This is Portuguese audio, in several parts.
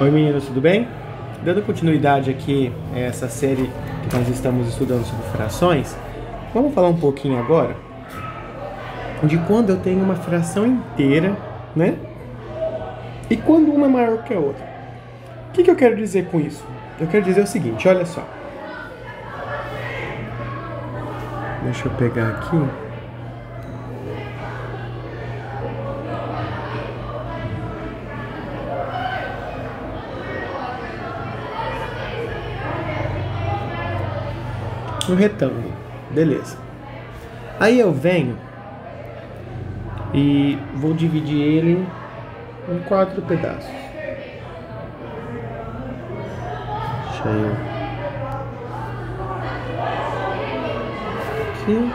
Oi meninos, tudo bem? Dando continuidade aqui a essa série que nós estamos estudando sobre frações, vamos falar um pouquinho agora de quando eu tenho uma fração inteira, né? E quando uma é maior que a outra. O que eu quero dizer com isso? Eu quero dizer o seguinte, olha só. Deixa eu pegar aqui. Um retângulo, beleza. Aí eu venho e vou dividir ele em 4 pedaços. Deixa eu aqui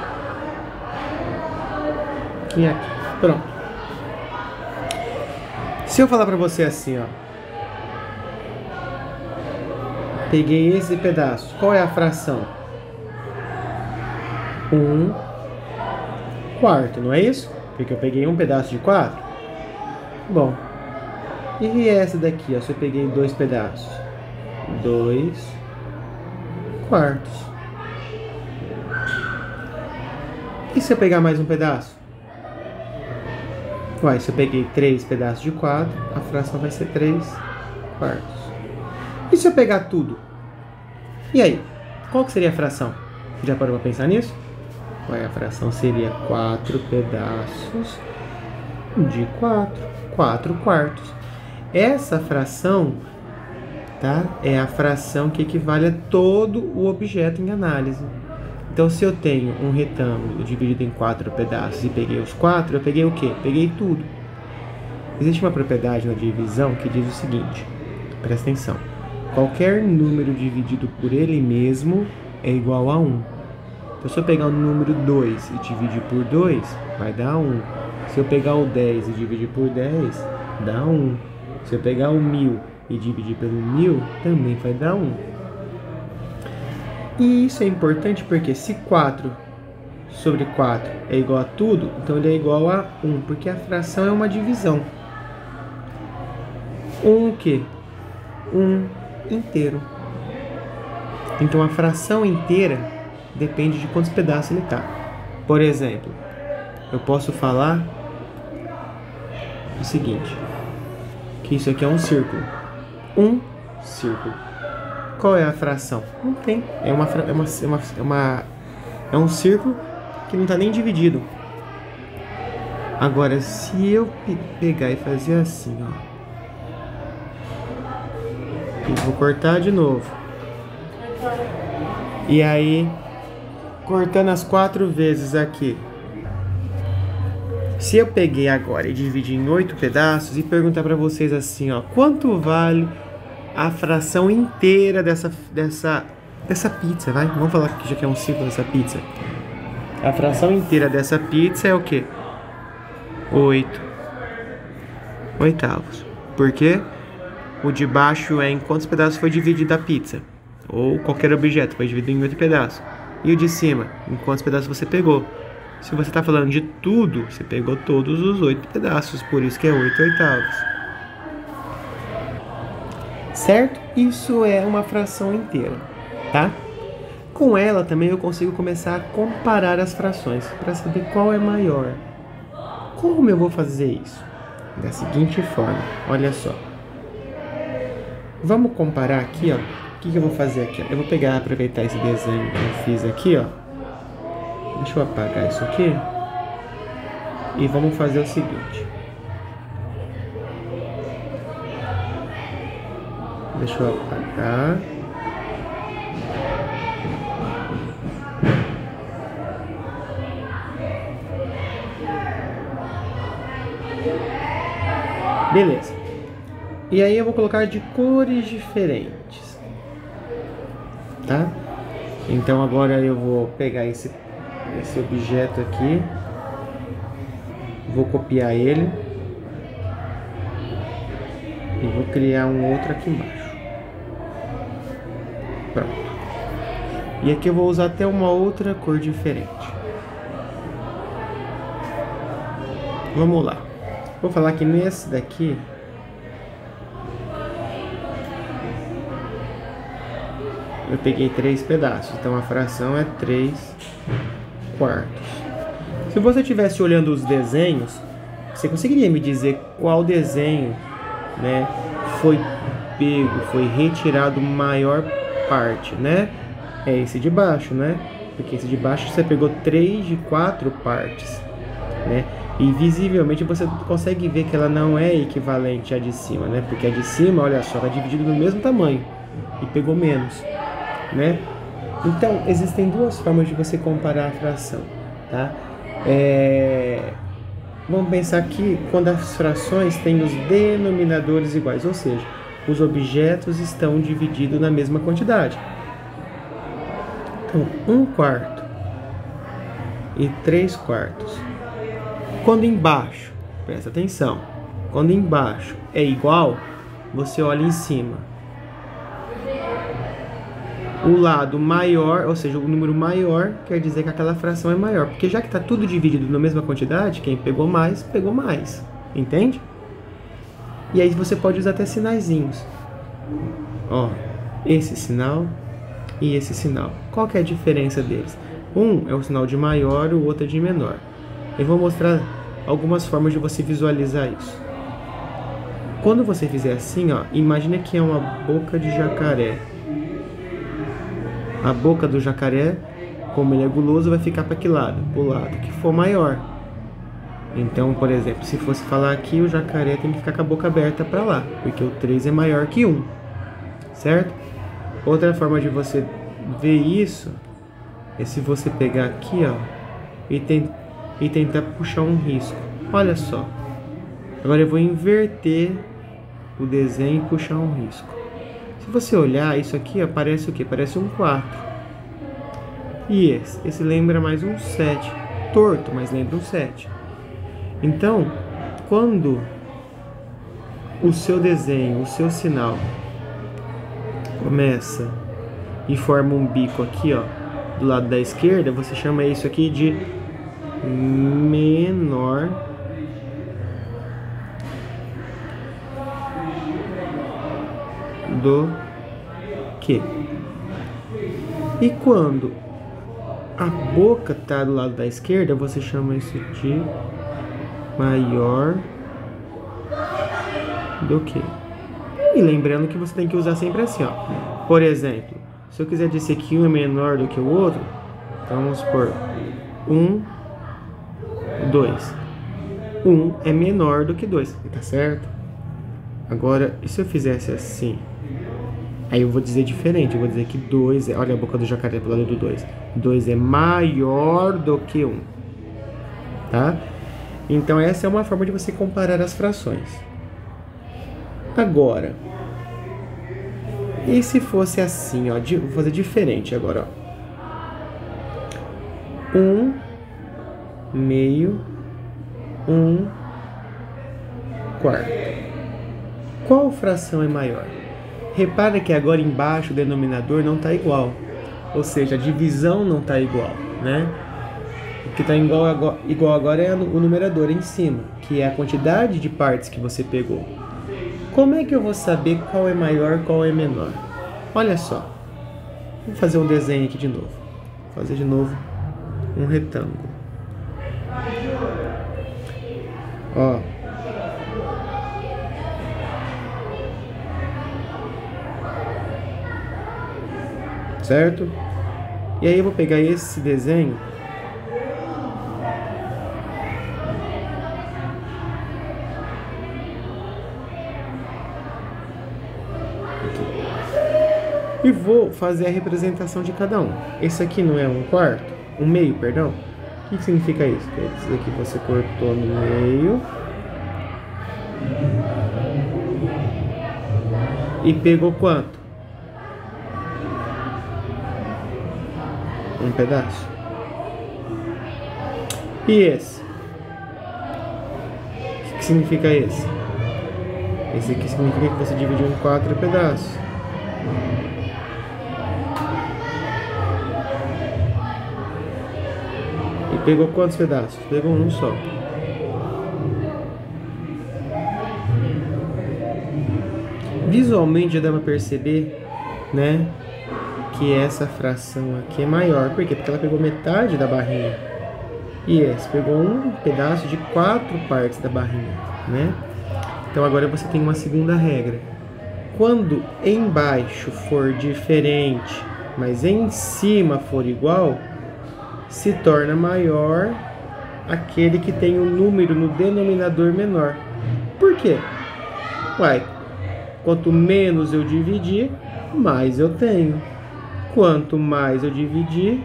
e aqui. Pronto. Se eu falar pra você assim, ó, peguei esse pedaço, qual é a fração? 1/4, não é isso? Porque eu peguei um pedaço de 4. Bom, e essa daqui, ó, se eu peguei 2 pedaços? 2/4. E se eu pegar mais um pedaço? Uai, se eu peguei 3 pedaços de 4, a fração vai ser 3/4. E se eu pegar tudo? E aí? Qual que seria a fração? Já parou pra pensar nisso? Uai, a fração seria 4 pedaços de 4/4. Essa fração, tá? É a fração que equivale a todo o objeto em análise. Então, se eu tenho um retângulo dividido em 4 pedaços e peguei os 4, eu peguei o quê? Peguei tudo. Existe uma propriedade na divisão que diz o seguinte, presta atenção. Qualquer número dividido por ele mesmo é igual a 1. Então, se eu pegar o número 2 e dividir por 2, vai dar 1. Se eu pegar o 10 e dividir por 10, dá 1. Se eu pegar o 1000 e dividir pelo 1000, também vai dar 1. E isso é importante porque se 4/4 é igual a tudo, então ele é igual a 1, porque a fração é uma divisão. 1 o quê? 1 inteiro. Então a fração inteira depende de quantos pedaços ele tá. Por exemplo, eu posso falar o seguinte, que isso aqui é um círculo. Um círculo. Qual é a fração? Não tem. É um círculo que não está nem dividido. Agora, se eu pegar e fazer assim, ó, e vou cortar de novo. E aí, cortando as 4 vezes aqui. Se eu peguei agora e dividir em 8 pedaços e perguntar para vocês assim, ó, quanto vale a fração inteira dessa pizza, vai? Vamos falar que já que é um círculo dessa pizza. A fração inteira dessa pizza é o quê? 8/8. Por quê? O de baixo é em quantos pedaços foi dividida a pizza. Ou qualquer objeto, foi dividido em 8 pedaços. E o de cima, em quantos pedaços você pegou? Se você está falando de tudo, você pegou todos os 8 pedaços, por isso que é 8/8. Certo? Isso é uma fração inteira, tá? Com ela também eu consigo começar a comparar as frações, para saber qual é maior. Como eu vou fazer isso? Da seguinte forma, olha só. Vamos comparar aqui, ó. O que eu vou fazer aqui? Eu vou aproveitar esse desenho que eu fiz aqui, ó. Deixa eu apagar isso aqui. E vamos fazer o seguinte. Deixa eu apagar. Beleza. E aí eu vou colocar de cores diferentes. Tá? Então agora eu vou pegar esse objeto aqui. Vou copiar ele. E vou criar um outro aqui embaixo. Pronto. E aqui eu vou usar até uma outra cor diferente. Vamos lá. Vou falar que nesse daqui eu peguei 3 pedaços, então a fração é 3 quartos. Se você estivesse olhando os desenhos, você conseguiria me dizer qual desenho, né, foi pego, foi retirado maior parte, né? É esse de baixo, né? Porque esse de baixo você pegou 3 de 4 partes, né? E visivelmente você consegue ver que ela não é equivalente à de cima, né? Porque a de cima, olha só, está dividida no mesmo tamanho e pegou menos, né? Então, existem duas formas de você comparar a fração, tá? Vamos pensar aqui quando as frações têm os denominadores iguais, ou seja, os objetos estão divididos na mesma quantidade. Então, 1 quarto e 3 quartos. Quando embaixo, presta atenção, quando embaixo é igual, você olha em cima. O lado maior, ou seja, o número maior, quer dizer que aquela fração é maior. Porque já que está tudo dividido na mesma quantidade, quem pegou mais, entende? E aí você pode usar até sinaizinhos. Ó, esse sinal e esse sinal. Qual que é a diferença deles? Um é o sinal de maior, o outro é de menor. Eu vou mostrar algumas formas de você visualizar isso. Quando você fizer assim, ó, imagina que é uma boca de jacaré. A boca do jacaré, como ele é guloso, vai ficar para que lado? Para o lado que for maior. Então, por exemplo, se fosse falar aqui, o jacaré tem que ficar com a boca aberta para lá, porque o 3 é maior que 1, certo? Outra forma de você ver isso é se você pegar aqui, ó, e tentar puxar um risco. Olha só. Agora eu vou inverter o desenho e puxar um risco. Se você olhar, isso aqui, ó, parece o quê? Parece um 4. E esse lembra mais um 7. Torto, mas lembra um 7. Então, quando o seu desenho, o seu sinal começa e forma um bico aqui, ó, do lado da esquerda, você chama isso aqui de menor do que. E quando a boca está do lado da esquerda, você chama isso de maior do que. E lembrando que você tem que usar sempre assim, ó. Por exemplo, se eu quiser dizer que um é menor do que o outro, então vamos supor 1, 2. 1 é menor do que 2, tá certo? Agora, e se eu fizesse assim? Aí eu vou dizer diferente, eu vou dizer que 2 é... Olha a boca do jacaré pro lado do 2. 2 é maior do que 1. Tá? Então essa é uma forma de você comparar as frações. Agora, e se fosse assim, ó? Vou fazer diferente agora, ó. 1 meio, 1 quarto. Qual fração é maior? Repara que agora embaixo o denominador não está igual. Ou seja, a divisão não está igual, né? O que está igual agora é o numerador em cima, que é a quantidade de partes que você pegou. Como é que eu vou saber qual é maior e qual é menor? Olha só. Vou fazer um desenho aqui de novo. Vou fazer de novo um retângulo. Ó. Certo? E aí eu vou pegar esse desenho e vou fazer a representação de cada um. Esse aqui não é um quarto? Um meio, perdão? O que significa isso? Quer dizer que você cortou no meio e pegou quanto? Um pedaço. E esse? O que significa esse? Esse aqui significa que você dividiu em 4 pedaços. E pegou quantos pedaços? Pegou um só. Visualmente já dá pra perceber, né, que essa fração aqui é maior. Por quê? Porque ela pegou metade da barrinha. E essa pegou um pedaço de 4 partes da barrinha, né? Então agora você tem uma segunda regra. Quando embaixo for diferente, mas em cima for igual, se torna maior aquele que tem um número no denominador menor. Por quê? Uai, quanto menos eu dividir, mais eu tenho. Quanto mais eu dividir,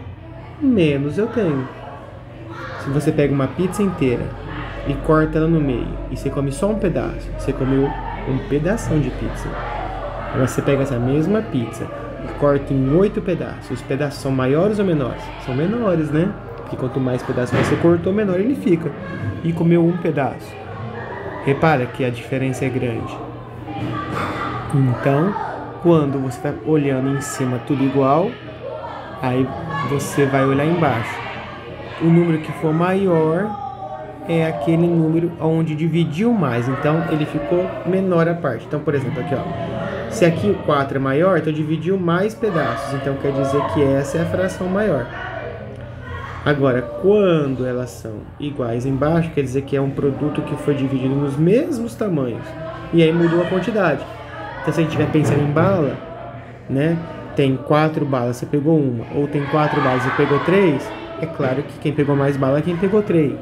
menos eu tenho. Se você pega uma pizza inteira e corta ela no meio, e você come só um pedaço, você comeu um pedação de pizza. Agora você pega essa mesma pizza e corta em 8 pedaços. Os pedaços são maiores ou menores? São menores, né? Porque quanto mais pedaços você cortou, menor ele fica. E comeu um pedaço. Repara que a diferença é grande. Então, quando você está olhando em cima tudo igual, aí você vai olhar embaixo. O número que for maior é aquele número onde dividiu mais. Então, ele ficou menor a parte. Então, por exemplo, aqui, ó. Se aqui o 4 é maior, então dividiu mais pedaços. Então, quer dizer que essa é a fração maior. Agora, quando elas são iguais embaixo, quer dizer que é um produto que foi dividido nos mesmos tamanhos. E aí mudou a quantidade. Então, se a gente estiver pensando em bala, né? Tem 4 balas, você pegou uma. Ou tem 4 balas, você pegou 3. É claro que quem pegou mais bala é quem pegou 3.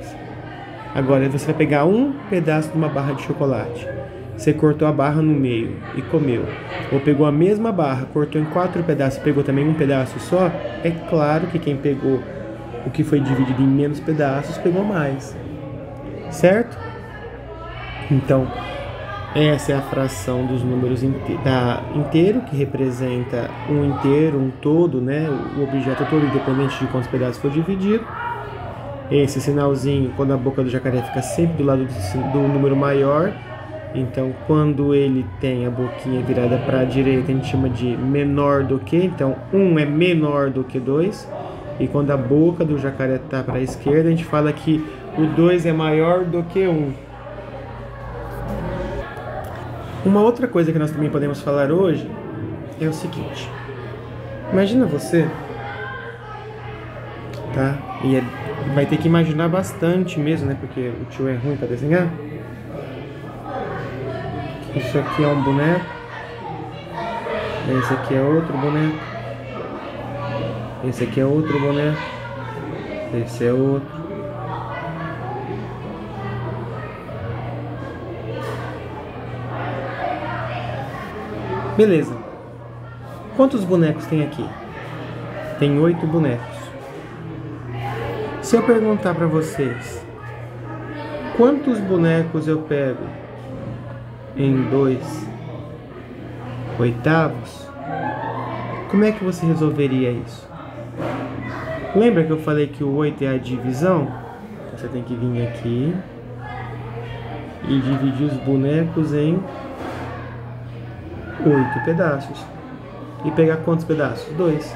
Agora, você vai pegar um pedaço de uma barra de chocolate. Você cortou a barra no meio e comeu. Ou pegou a mesma barra, cortou em 4 pedaços e pegou também um pedaço só. É claro que quem pegou o que foi dividido em menos pedaços pegou mais. Certo? Então, essa é a fração dos números inteiro, que representa um inteiro, um todo, né? O objeto todo, independente de quantos pedaços for dividido. Esse sinalzinho, quando a boca do jacaré fica sempre do lado do número maior. Então, quando ele tem a boquinha virada para a direita, a gente chama de menor do que. Então, 1 é menor do que 2. E quando a boca do jacaré está para a esquerda, a gente fala que o 2 é maior do que 1. Uma outra coisa que nós também podemos falar hoje é o seguinte. Imagina você, tá? E vai ter que imaginar bastante mesmo, né? Porque o tio é ruim para desenhar. Isso aqui é um boneco. Esse aqui é outro boneco. Esse aqui é outro boneco. Esse é outro. Beleza. Quantos bonecos tem aqui? Tem 8 bonecos. Se eu perguntar para vocês, quantos bonecos eu pego em 2/8? Como é que você resolveria isso? Lembra que eu falei que o 8 é a divisão? Você tem que vir aqui e dividir os bonecos em 8 pedaços. E pegar quantos pedaços? 2.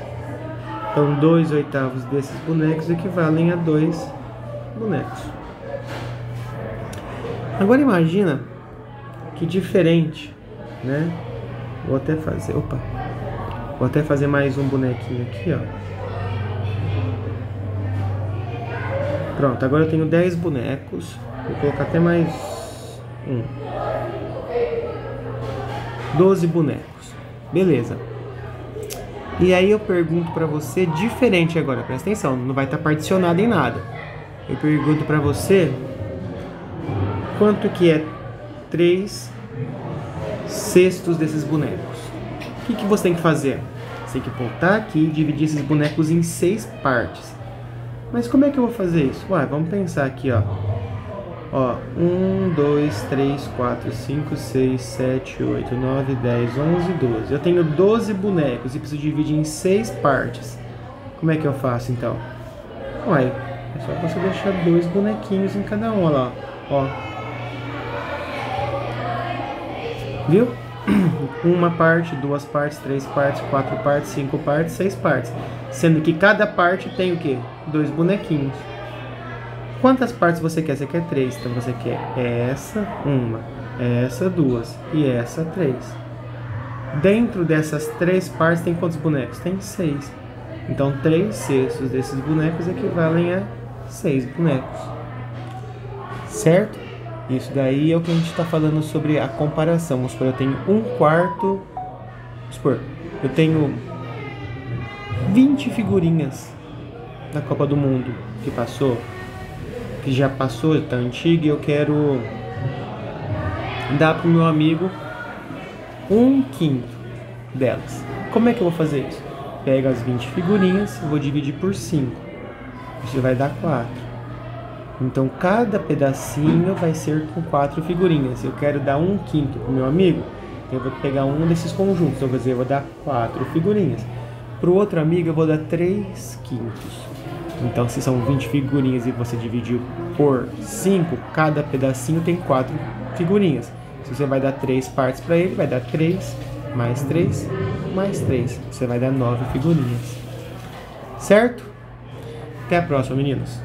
Então 2/8 desses bonecos equivalem a 2 bonecos. Agora imagina que diferente, né? Vou até fazer mais um bonequinho aqui, ó. Pronto, agora eu tenho 10 bonecos. Vou colocar até mais um. 12 bonecos. Beleza. E aí eu pergunto pra você, diferente agora, presta atenção, não vai estar particionado em nada. Eu pergunto pra você, quanto que é 3/6 desses bonecos? O que você tem que fazer? Você tem que voltar aqui e dividir esses bonecos em 6 partes. Mas como é que eu vou fazer isso? Ué, vamos pensar aqui, ó. Ó, 1, 2, 3, 4, 5, 6, 7, 8, 9, 10, 11, 12. Eu tenho 12 bonecos e preciso dividir em 6 partes. Como é que eu faço, então? Ué, é só você deixar 2 bonequinhos em cada um, olha lá, ó. Viu? Uma parte, 2 partes, 3 partes, 4 partes, 5 partes, 6 partes. Sendo que cada parte tem o quê? 2 bonequinhos. Quantas partes você quer? Você quer 3. Então você quer essa, 1, essa, 2 e essa, 3. Dentro dessas 3 partes tem quantos bonecos? Tem 6. Então 3/6 desses bonecos equivalem a 6 bonecos. Certo? Isso daí é o que a gente está falando sobre a comparação. Vamos supor, eu tenho 1/4. Vamos supor, eu tenho 20 figurinhas da Copa do Mundo que passou, que já passou, está antiga, e eu quero dar para o meu amigo 1/5 delas. Como é que eu vou fazer isso? Pego as 20 figurinhas, vou dividir por 5. Isso vai dar 4. Então cada pedacinho vai ser com 4 figurinhas. Eu quero dar 1/5 para o meu amigo, eu vou pegar um desses conjuntos. Então, quer dizer, eu vou dar 4 figurinhas. Para o outro amigo eu vou dar 3/5. Então, se são 20 figurinhas e você dividiu por 5, cada pedacinho tem 4 figurinhas. Se você vai dar 3 partes para ele, vai dar 3, mais 3, mais 3. Você vai dar 9 figurinhas. Certo? Até a próxima, meninos.